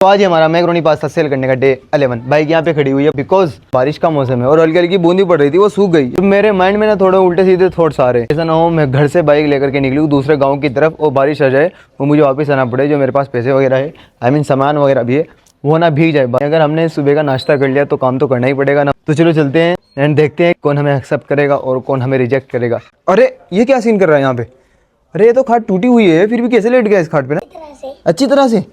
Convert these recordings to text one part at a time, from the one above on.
तो आज हमारा मैक्रोनी पास्ता सेल करने का डे 11। बाइक यहाँ पे खड़ी हुई है बिकॉज बारिश का मौसम है और हल्की हल्की बूंदी पड़ रही थी, वो सूख गई। तो मेरे माइंड में ना थोड़े उल्टे सीधे थॉट्स आ रहे हैं, ऐसा ना हो मैं घर से बाइक लेकर के निकलूँ दूसरे गाँव की तरफ और बारिश आ जाए वो मुझे वापस आना पड़े। जो मेरे पास पैसे वगैरह है, आई मीन सामान वगैरह भी है, वो ना भीग जाए। अगर हमने सुबह का नाश्ता कर लिया तो काम तो करना ही पड़ेगा ना। तो चलो चलते हैं एंड देखते हैं कौन हमें एक्सेप्ट करेगा और कौन हमें रिजेक्ट करेगा। अरे ये क्या सीन कर रहा है यहाँ पे? अरे ये तो खाट टूटी हुई है, फिर भी कैसे लेट गया इस खाट पे ना अच्छी तरह से।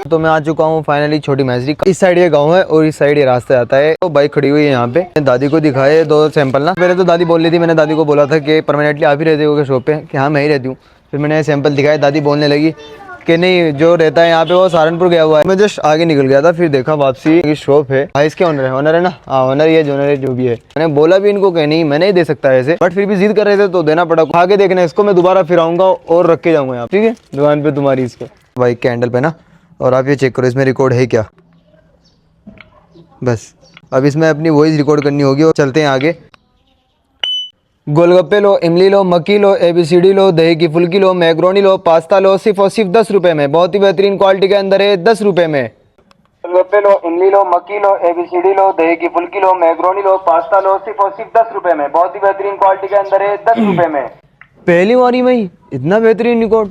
तो मैं आ चुका हूँ फाइनली छोटी मैसरी। इस साइड ये गांव है और इस साइड ये रास्ता आता है। तो बाइक खड़ी हुई है यहाँ पे। दादी को दिखाए 2 सैंपल ना। पहले तो दादी बोल रही थी, मैंने दादी को बोला था कि परमानेंटली आप ही रहते हो शॉप पे, कि हाँ मैं ही रहती हूँ। फिर मैंने सैंपल दिखाए, दादी बोलने लगी कि नहीं जो रहता है यहाँ पे वो सहारनपुर गया हुआ है। मैं जस्ट आगे निकल गया था, फिर देखा वापसी की शॉप है। भाई इसके ऑनर है ना? हाँ ऑनर ये ओनर है जो भी है। मैंने बोला भी इनको कि नहीं मैं नहीं दे सकता ऐसे, बट फिर भी जिद कर रहे थे तो देना पड़ा। आगे देखना इसको, मैं दोबारा फिर आऊंगा और रख के जाऊंगा यहाँ, ठीक है, दुकान पे तुम्हारी इसको बाइक के हैंडल पे ना। और आप ये चेक करो इसमें रिकॉर्ड है क्या। बस अब इसमें अपनी वॉइस रिकॉर्ड करनी होगी और चलते हैं आगे। गोलगप्पे लो, इमली लो, मक्की लो, ABCD लो, दही की फुल्की लो, मैक्रोनी लो, पास्ता लो, सिर्फ और सिर्फ 10 रुपए में। बहुत ही बेहतरीन क्वालिटी के अंदर है, 10 रुपए में। गोलगप्पे लो, इमली लो, मक्की लो, ABCD लो, दही की फुल्की लो, मैक्रोनी लो, पास्ता लो, सिर्फ और सिर्फ 10 रुपए में। बहुत ही बेहतरीन क्वालिटी के अंदर है, 10 रुपए में। पहली बारी में ही इतना बेहतरीन रिकॉर्ड।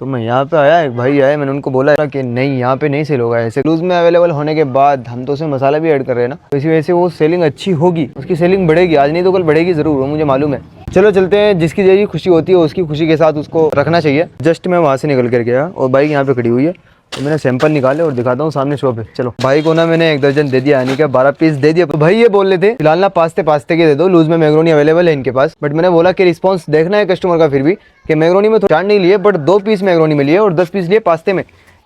तो मैं यहाँ पे आया, एक भाई आए, मैंने उनको बोला कि नहीं यहाँ पे नहीं सेल होगा ऐसे। लूज में अवेलेबल होने के बाद हम तो उसमें मसाला भी ऐड कर रहे हैं ना, तो इसी वजह से वो सेलिंग अच्छी होगी, उसकी सेलिंग बढ़ेगी। आज नहीं तो कल बढ़ेगी ज़रूर, वो मुझे मालूम है। चलो चलते हैं, जिसकी जैसी खुशी होती है उसकी खुशी के साथ उसको रखना चाहिए। जस्ट मैं वहाँ से निकल कर गया और बाइक यहाँ पे खड़ी हुई है, तो मैंने सैंपल निकाले और दिखाता हूँ, सामने शॉप है। चलो भाई को ना मैंने 1 दर्जन दे दिया, यानी कि 12 पीस दे दिया। तो भाई ये बोल रहे थे फिलहाल ना पास्ते के दे दो, लूज में मैक्रोनी अवेलेबल है इनके पास। बट मैंने बोला कि रिस्पांस देखना है कस्टमर का फिर भी, कि मैक्रोनी में तो 4 नहीं लिए बट 2 पीस मैक्रोनी में लिए और 10 पीस लिए पास्ते में।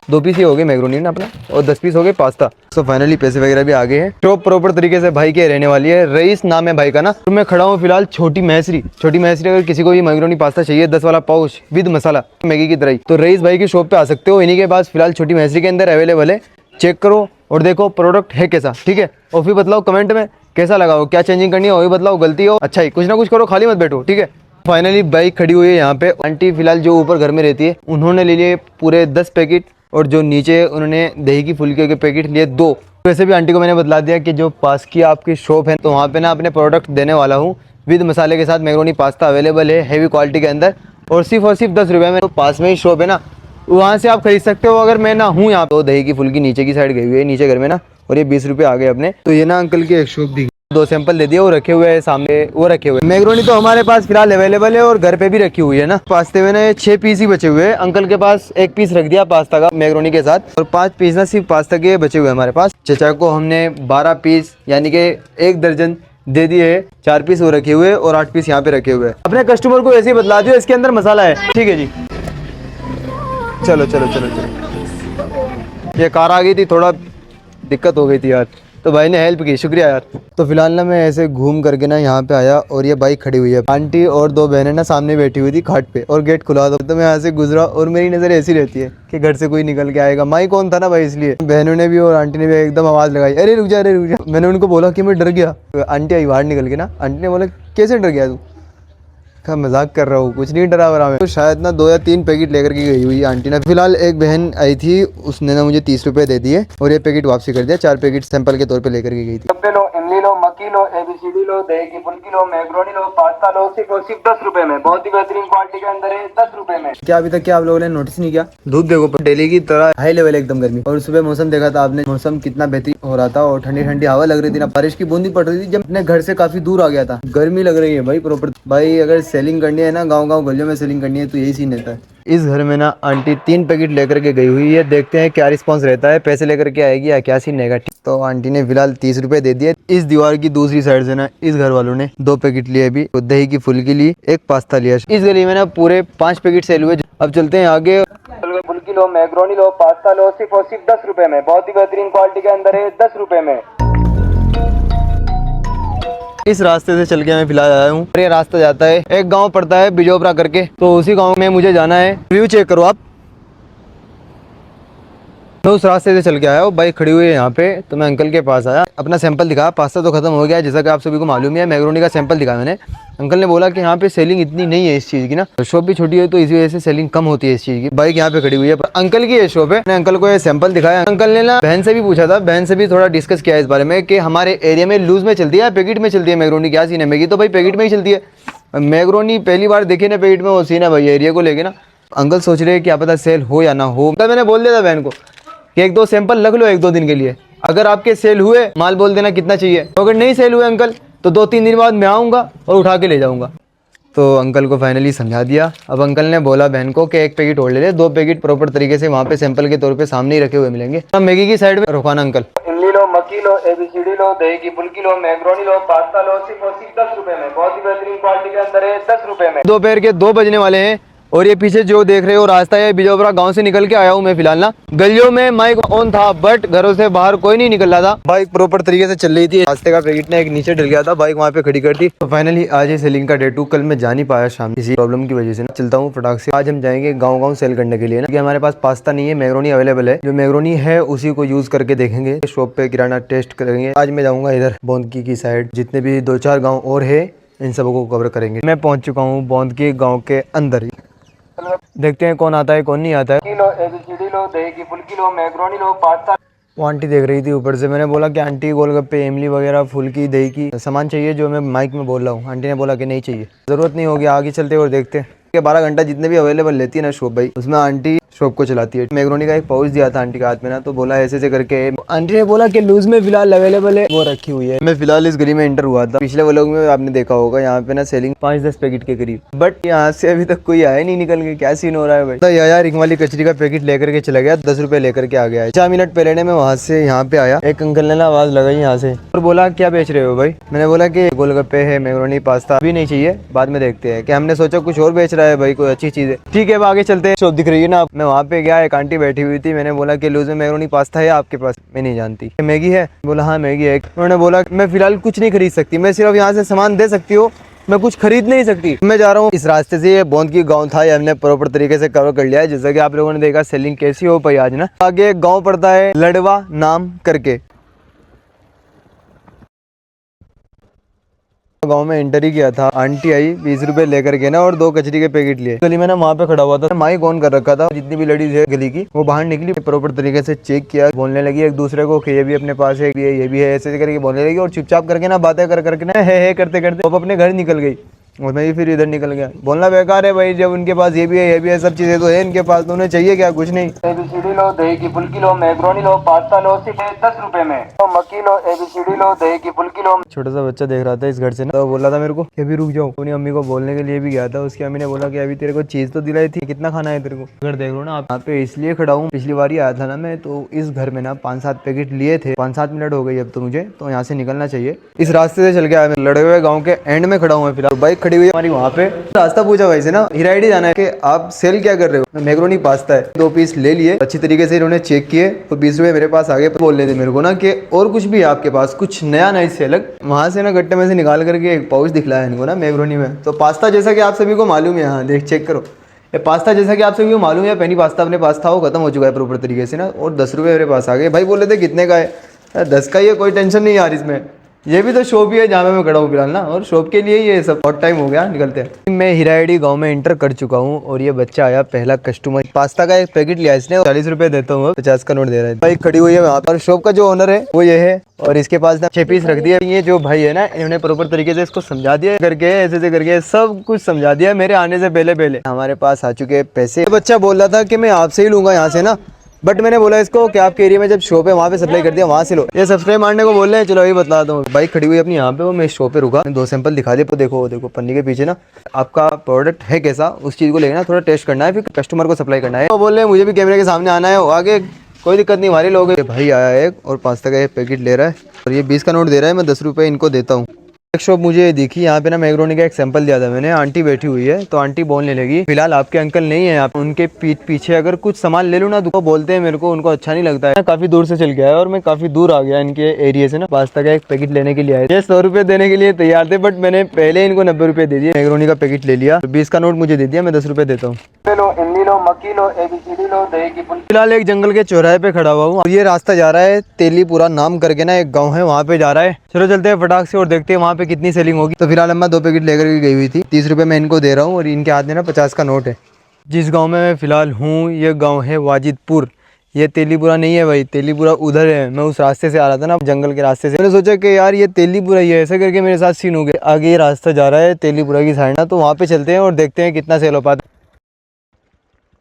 2 पीस ही हो गए मैक्रोनी ना अपना और 10 पीस हो गए पास्ता। तो फाइनली पैसे वगैरह भी आ गए हैं। शॉप प्रॉपर तरीके से भाई के रहने वाली है, रईस नाम है भाई का ना। तो मैं खड़ा हूँ फिलहाल छोटी मैसरी। अगर किसी को भी मैक्रोनी पास्ता चाहिए 10 वाला पाउच विद मसाला मैगी की तरह ही, तो रईस भाई की शॉप पे आ सकते हो। इन्हीं के पास फिलहाल छोटी मैसरी के अंदर अवेलेबल है। चेक करो और देखो प्रोडक्ट है कैसा, ठीक है। और फिर बताओ कमेंट में कैसा लगा हो, क्या चेंजिंग करनी है वो भी बताओ, गलती हो अच्छा ही कुछ ना कुछ करो, खाली मत बैठो, ठीक है। फाइनली बाइक खड़ी हुई है यहाँ पे। आंटी फिलहाल जो ऊपर घर में रहती है उन्होंने ले लिए पूरे 10 पैकेट और जो नीचे उन्होंने दही की फुल्की के पैकेट लिए 2। वैसे भी आंटी को मैंने बतला दिया कि जो पास की आपकी शॉप है तो वहाँ पे ना अपने प्रोडक्ट देने वाला हूँ विद मसाले के साथ। मैक्रोनी पास्ता अवेलेबल है हैवी क्वालिटी के अंदर और सिर्फ 10 रुपये में। तो पास में ही शॉप है ना, वहाँ से आप खरीद सकते हो। अगर मैं ना हूँ यहाँ तो दही की फुल्की नीचे की साइड गई हुई है, नीचे घर में ना, और ये 20 रुपये आ गए अपने। तो ये ना अंकल की एक शॉप दी, 2 सैंपल दे दिए, वो रखे हुए है सामने, वो रखे हुए। मैक्रोनी तो हमारे पास फिलहाल अवेलेबल है और घर पे भी रखी हुई है ना। पास्ते में ना 6 पीस ही बचे हुए हैं। अंकल के पास 1 पीस रख दिया पास्ता का मैक्रोनी के साथ और 5 पीस ना सिर्फ पास्ता के बचे हुए हमारे पास। चचा को हमने 12 पीस यानी कि 1 दर्जन दे दिए है। 4 पीस वो रखे हुए और 8 पीस यहाँ पे रखे हुए। अपने कस्टमर को ऐसे ही बतला दियो इसके अंदर मसाला है, ठीक है जी। चलो चलो चलो चलो, ये कार आ गई थी, थोड़ा दिक्कत हो गई थी यार, तो भाई ने हेल्प की, शुक्रिया यार। तो फिलहाल ना मैं ऐसे घूम करके ना यहाँ पे आया और ये बाइक खड़ी हुई है। आंटी और 2 बहनें ना सामने बैठी हुई थी खाट पे और गेट खुला था। तो मैं यहाँ से गुजरा और मेरी नज़र ऐसी रहती है कि घर से कोई निकल के आएगा। माई कौन था ना भाई, इसलिए बहनों ने भी और आंटी ने भी एकदम आवाज़ लगाई, अरे रुक जा अरे रुक जा। मैंने उनको बोला कि मैं डर गया। आंटी आई बाहर निकल के ना, आंटी ने बोला कैसे डर गया तू? का मजाक कर रहा हूँ, कुछ नहीं डरा वरा मैं। तो शायद ना 2 या 3 पैकेट लेकर के गई हुई आंटी ने। फिलहाल एक बहन आई थी, उसने ना मुझे 30 रुपए दे दिए और ये पैकेट वापसी कर दिया। 4 पैकेट सैंपल के तौर पे लेकर के गई थी। गोलगप्पे लो, इमली लो, मक्की लो, ABCD लो, दही की फुल्की लो, मैक्रोनी लो, पास्ता लो, सिर्फ और सिर्फ 10 रुपए में। बहुत ही बेहतरीन क्वालिटी के अंदर है, 10 रुपए में। क्या अभी तक क्या आप लोगों ने नोटिस नहीं किया? धूप देखो डेली की तरह हाई लेवल एकदम गर्मी। और सुबह मौसम देखा था आपने, मौसम कितना बेहतरीन हो रहा था और ठंडी ठंडी हवा लग रही थी ना, बारिश की बूंदी पड़ रही थी। जब अपने घर से काफी दूर आ गया था, गर्मी लग रही है भाई प्रॉपर। भाई अगर सेलिंग करनी है ना, गाँव गलियों में सेलिंग करनी है तो यही सीन रहता है। इस घर में ना आंटी 3 पैकेट लेकर के गई हुई है, देखते हैं क्या रिस्पांस रहता है, पैसे लेकर के आएगी या क्या सीन रहेगा। तो आंटी ने फिलहाल 30 रुपए दे दिए। इस दीवार की दूसरी साइड से ना इस घर वालों ने 2 पैकेट लिए, अभी दही की फुल्की ली, 1 पास्ता लिया। इस गली में ना पूरे 5 पैकेट सेल हुए। अब चलते हैं आगे। फुल्की लो, मैक्रोनी लो, पास्ता लो, सिर्फ और सिर्फ 10 रुपए में। बहुत ही बेहतरीन क्वालिटी के अंदर है, 10 रुपए में। इस रास्ते से चल के मैं फिलहाल आया हूँ। ये रास्ता जाता है, एक गांव पड़ता है बिजोपरा करके, तो उसी गांव में मुझे जाना है। व्यू चेक करो आप, मैं उस रास्ते से चल के आया हूँ, बाइक खड़ी हुई है यहाँ पे, तो मैं अंकल के पास आया, अपना सैंपल दिखाया। पास्ता तो खत्म हो गया है, जैसा कि आप सभी को मालूम है। मैक्रोनी का सैंपल दिखाया मैंने। अंकल ने बोला कि यहाँ पे सेलिंग इतनी नहीं है इस चीज़ की ना, शॉप भी छोटी है तो इसी वजह से सेलिंग कम होती है इस चीज़ की। बाइक यहाँ पे खड़ी हुई है, अंकल की ये शॉप है। मैंने अंकल को ये सैंपल दिखाया। अंकल ने ना बहन से भी पूछा था, बहन से भी थोड़ा डिस्कस किया इस बारे में कि हमारे एरिया में लूज में चलती है, पैकेट में चलती है मैक्रोनी, क्या सीन है। मैगी तो भाई पैकेट में ही चलती है, मैक्रोनी पहली बार देखी ना पैकेट में, वो सीन है भाई एरिया को लेके ना। अंकल सोच रहे हैं क्या पता सेल हो या ना हो। तो मैंने बोल दिया था बहन को कि 1-2 सैंपल रख लो 1-2 दिन के लिए, अगर आपके सेल हुए माल बोल देना कितना चाहिए, तो अगर नहीं सेल हुए अंकल तो 2-3 दिन बाद मैं आऊँगा और उठा के ले जाऊँगा। तो अंकल को फाइनली समझा दिया। अब अंकल ने बोला बहन को कि 1 पैकेट और ले ले, 2 पैकेट प्रॉपर तरीके से वहाँ पे सैंपल के तौर पे सामने ही रखे हुए मिलेंगे। अब मैगी की साइड में रुकाना अंकल। इमली लो, मक्की लो, ABCD लो, दही की फुल्की लो, मैक्रोनी लो, पास्ता लो, सिर्फ और सिर्फ 10 रुपए में, बहुत ही बेहतरीन क्वालिटी के अंदर है, 10 रुपए में। दोपहर के 2 बजने वाले हैं और ये पीछे जो देख रहे हो रास्ता है, बिजोपरा गांव से निकल के आया हूँ मैं फिलहाल ना। गलियों में माइक ऑन था बट घरों से बाहर कोई नहीं निकल रहा था। बाइक प्रॉपर तरीके से चल रही थी, रास्ते का पैकेट ने एक नीचे डल गया था, बाइक वहाँ पे खड़ी कर दी। तो फाइनली आज ही सेलिंग का डे 2, कल मैं जा नहीं पाया शाम किसी प्रॉब्लम की वजह से ना। चलता हूँ फटाक से। आज हम जाएंगे गाँव सेल करने के लिए ना, क्योंकि हमारे पास पास्ता नहीं है, मैक्रोनी अवेलेबल है। जो मैक्रोनी है उसी को यूज करके देखेंगे, शॉप पे किराना टेस्ट करेंगे। आज मैं जाऊँगा इधर बौंदकी की साइड, जितने भी 2-4 गाँव और है इन सबको कवर करेंगे। मैं पहुँच चुका हूँ बौंदकी गाँव के अंदर। देखते हैं कौन आता है कौन नहीं आता है। किलो ABCD लो, दही की फुल्की लो, मैक्रोनी लो, पास्ता। वो आंटी देख रही थी ऊपर से। मैंने बोला कि आंटी गोलगप्पे, इमली वगैरह, फुल्की, दही की सामान चाहिए जो मैं माइक में बोल रहा हूँ। आंटी ने बोला कि नहीं चाहिए, ज़रूरत नहीं होगी, आगे चलते और देखते हैं। 12 घंटा जितने भी अवेलेबल लेती है ना शॉप भाई, उसमें आंटी शॉप को चलाती है। मैक्रोनी का एक पाउच दिया था आंटी के हाथ में ना, तो बोला ऐसे करके। आंटी ने बोला कि लूज में फिलहाल अवेलेबल है, वो रखी हुई है। मैं फिलहाल इस गली में एंटर हुआ था। पिछले व्लॉग में आपने देखा होगा यहाँ पे ना सेलिंग 5-10 पैकेट के करीब, बट यहाँ से अभी तक कोई आया नहीं निकल के। क्या सीन हो रहा है भाई। तो यार रिंग वाली कचरी का पैकेट लेकर के चला गया, 10 रुपए लेकर के आ गया है। 4 मिनट पहले ने मैं वहाँ से यहाँ पे आया, एक अंकल ने ना आवाज लगाई यहाँ से और बोला क्या बेच रहे हो भाई। मैंने बोला कि गोलगप्पे है, मैक्रोनी, पास्ता भी नहीं चाहिए, बाद में देखते हैं। कि हमने सोचा कुछ और बेच रहा है भाई, कोई अच्छी चीज है। ठीक है अब आगे चलते हैं। शॉप दिख रही है ना, मैं वहाँ पे गया, एक आंटी बैठी हुई थी। मैंने बोला कि लूज में मैक्रोनी पास्ता है आपके पास? मैं नहीं जानती। मैगी है? बोला हाँ मैगी है। उन्होंने बोला मैं फिलहाल कुछ नहीं खरीद सकती, मैं सिर्फ यहाँ से सामान दे सकती हूँ, मैं कुछ खरीद नहीं सकती। मैं जा रहा हूँ इस रास्ते से। ये बौंदकी गांव था, ये हमने प्रॉपर तरीके से कवर कर लिया है। जैसा कि आप लोगों ने देखा सेलिंग कैसी हो पाई आज ना। आगे एक गाँव पड़ता है लड़वा नाम करके, गांव में एंटर ही किया था। आंटी आई 20 रुपए लेकर के ना और 2 कचरी के पैकेट लिए। गली में ना वहाँ पे खड़ा हुआ था, माइक ऑन कर रखा था। जितनी भी लेडीज है गली की वो बाहर निकली, प्रॉपर तरीके से चेक किया, बोलने लगी एक दूसरे को कि ये भी अपने पास है, ये भी है, ऐसे करके बोलने लगी। और चुपचाप करके ना बातें कर करके ना है करते करते वो अपने घर निकल गई और मैं भी फिर इधर निकल गया। बोलना बेकार है भाई, जब उनके पास ये भी है सब चीजें तो है इनके पास, तो उन्हें चाहिए क्या? कुछ नहीं। ABCD लो, दही की फुल्की लो, मैक्रोनी लो, पास्ता लो, सिर्फ 10 रुपए में। तो मक्की लो, ABCD लो, दही की फुल्की लो। छोटा सा बच्चा देख रहा था इस घर से ना, तो बोल रहा था मेरे को कि अभी रुक जाओ। अपनी अम्मी को बोलने के लिए भी गया था। उसकी अम्मी ने बोला कि अभी तेरे को चीज तो दिलाई थी, कितना खाना है तेरे को? घर देख लो ना आप, यहाँ पे इसलिए खड़ा हूँ। पिछली बार ही आया था ना मैं, तो इस घर में ना 5-7 पैकेट लिए थे। 5-7 मिनट हो गई अब तो मुझे, तो यहाँ से निकलना चाहिए। इस रास्ते से चल के आया मैं, लड़े हुए गाँव के एंड में खड़ा हूँ फिलहाल। बाइक खड़ी हुई है हमारी वहाँ पे। रास्ता पूछा भाई से ना, हिराइडी जाना है कि आप सेल क्या कर रहे हो? मैक्रोनी पास्ता है। 2 पीस ले लिए, अच्छी तरीके से इन्होंने चेक किए तो 20 रुपए मेरे पास आ गए। बोल रहे थे मेरे को ना कि और कुछ भी है आपके पास, कुछ नया नहीं से अलग। वहाँ से ना गट्टे में से निकाल करके एक पाउच दिखलाया इनको ना मैक्रोनी में। तो पास्ता जैसा कि आप सभी को मालूम है, यहाँ देख चेक करो, ये पास्ता जैसा कि आप सभी को मालूम है, पेनी पास्ता अपने पास था, वो खत्म हो चुका है प्रॉपर तरीके से ना। और 10 रुपये मेरे पास आ गए। भाई बोल रहे थे कितने का है? 10 का ही है, कोई टेंशन नहीं यार इसमें। ये भी तो शॉप ही है जहाँ पे मैं खड़ा हूँ फिलहाल ना, और शॉप के लिए ये सब बहुत टाइम हो गया, निकलते हैं। मैं हिराइडी गांव में एंटर कर चुका हूँ और ये बच्चा आया पहला कस्टमर। पास्ता का एक पैकेट लिया इसने, 40 रुपए देता हूँ, 50 का नोट दे रहा है। बाइक खड़ी हुई है वहाँ पर। शॉप का जो ओनर है वो ये है और इसके पास ना 6 पीस रख दिया। ये जो भाई है ना, इन्होंने प्रॉपर तरीके से इसको समझा दिया करके, ऐसे करके सब कुछ समझा दिया मेरे आने से पहले। हमारे पास आ चुके पैसे। बच्चा बोल रहा था कि मैं आपसे ही लूंगा यहाँ से ना, बट मैंने बोला इसको कि आपके एरिया में जब शॉप है वहाँ पे सप्लाई कर दिया, वहाँ से लो। ये सब्सक्राइब मारने को बोल रहे हैं, चलो ये बता दूँ। बाइक खड़ी हुई अपनी यहाँ पे, वो मैं शॉप पे रुका, 2 सैंपल दिखा दिए। देखो पन्नी के पीछे ना आपका प्रोडक्ट है कैसा, उस चीज़ को लेना, थोड़ा टेस्ट करना है, फिर कस्टमर को सप्लाई करना है। वो बोल रहे हैं मुझे भी कैमरे के सामने आना है, आगे कोई दिक्कत नहीं, हमारे लोग। भाई आया एक और पास्ता का एक पैकेट ले रहा है और ये 20 का नोट दे रहा है, मैं 10 रुपये इनको देता हूँ। एक शॉप मुझे दिखी, यहाँ पे ना मैक्रोनी का एक सैंपल दिया था मैंने। आंटी बैठी हुई है तो आंटी बोलने लगी, फिलहाल आपके अंकल नहीं है, आप उनके पीछे अगर कुछ सामान ले लूँ ना तो बोलते हैं मेरे को, उनको अच्छा नहीं लगता है। काफी दूर से चल के आया और मैं काफी दूर आ गया इनके एरिया से ना। पास्ता का एक पैकेट लेने के लिए आए, ये 100 रुपए देने के लिए तैयार थे, बट मैंने पहले इनको 90 रुपए दे दिए। मैक्रोनी का पैकेट ले लिया, 20 का नोट मुझे दे दिया, मैं 10 रुपए देता हूँ। लो, इमली लो, मक्की लो, ABCD लो, दही की फुल्की। फिलहाल एक जंगल के चौराहे पे खड़ा हुआ हूँ। ये रास्ता जा रहा है तेलीपुरा नाम करके ना, एक गांव है, वहाँ पे जा रहा है। चलो चलते हैं फटाक से और देखते हैं वहाँ पे कितनी सेलिंग होगी। तो फिलहाल अम्मा 2 पैकेट लेकर के गई हुई थी, 30 रुपए मैं इनको दे रहा हूँ और इनके हाथ में ना 50 का नोट है। जिस गाँव में मैं फिलहाल हूँ ये गाँव है वाजिदपुर। ये तेलीपुरा नहीं है भाई, तेलीपुरा उधर है। मैं उस रास्ते से आ रहा था ना, जंगल के रास्ते से। मैंने सोचा कि यार ये तेलीपुरा ही है, ऐसा करके मेरे साथ सीन हो गया। आगे ये रास्ता जा रहा है तेलीपुरा की साइड ना, तो वहाँ पे चलते हैं और देखते हैं कितना सेल हो पाता है।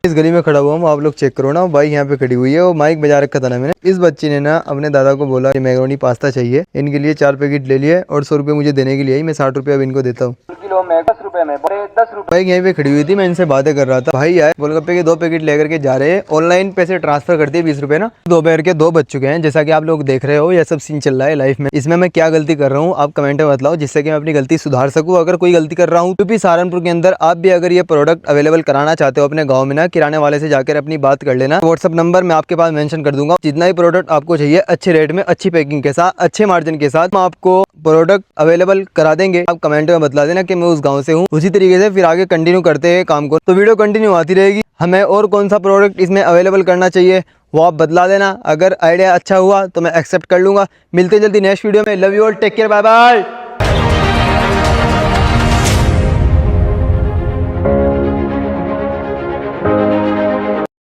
इस गली में खड़ा हुआ हूँ, आप लोग चेक करो ना, बाइक यहाँ पे खड़ी हुई है। वो माइक बजा रखा था ना मैंने। इस बच्ची ने ना अपने दादा को बोला कि मैक्रोनी पास्ता चाहिए, इनके लिए 4 पैकेट ले लिए और 100 रुपए मुझे देने के लिए। मैं 60 रुपए अब इनको देता हूँ। किलो में 10 रुपए में 10 रुपए। बाइक यहीं पे खड़ी हुई थी, मैं इनसे बातें कर रहा था। भाई यार गोलगप्पे के 2 पैकेट लेकर के जा रहे हैं, ऑनलाइन पैसे ट्रांसफर करते हैं 20 रुपए ना। दोपहर के 2 बज चुके हैं, जैसा कि आप लोग देख रहे हो। यह सब सीन चल रहा है लाइफ में। इसमें मैं क्या गलती कर रहा हूँ आप कमेंट में बतलाओ, जिससे कि मैं अपनी गलती सुधार सकूँ। अगर कोई गलती कर रहा हूँ तो भी सहारनपुर के अंदर आप भी अगर ये प्रोडक्ट अवेलेबल कराना चाहते हो अपने गाँव में ना, किराने वाले से जाकर अपनी बात कर लेना। व्हाट्सअप नंबर मैं आपके पास मेंशन कर दूंगा। जितना ही प्रोडक्ट आपको चाहिए अच्छे रेट में, अच्छी पैकिंग के साथ, अच्छे मार्जिन के साथ, हम आपको प्रोडक्ट अवेलेबल करा देंगे। आप कमेंट में बतला देना कि मैं उस गांव से हूँ। उसी तरीके से फिर आगे कंटिन्यू करते हैं काम को। तो वीडियो कंटिन्यू आती रहेगी। हमें और कौन सा प्रोडक्ट इसमें अवेलेबल करना चाहिए वो आप बतला देना। अगर आइडिया अच्छा हुआ तो मैं एक्सेप्ट कर लूंगा। मिलते जल्दी नेक्स्ट वीडियो में। Love you all, take care, bye bye.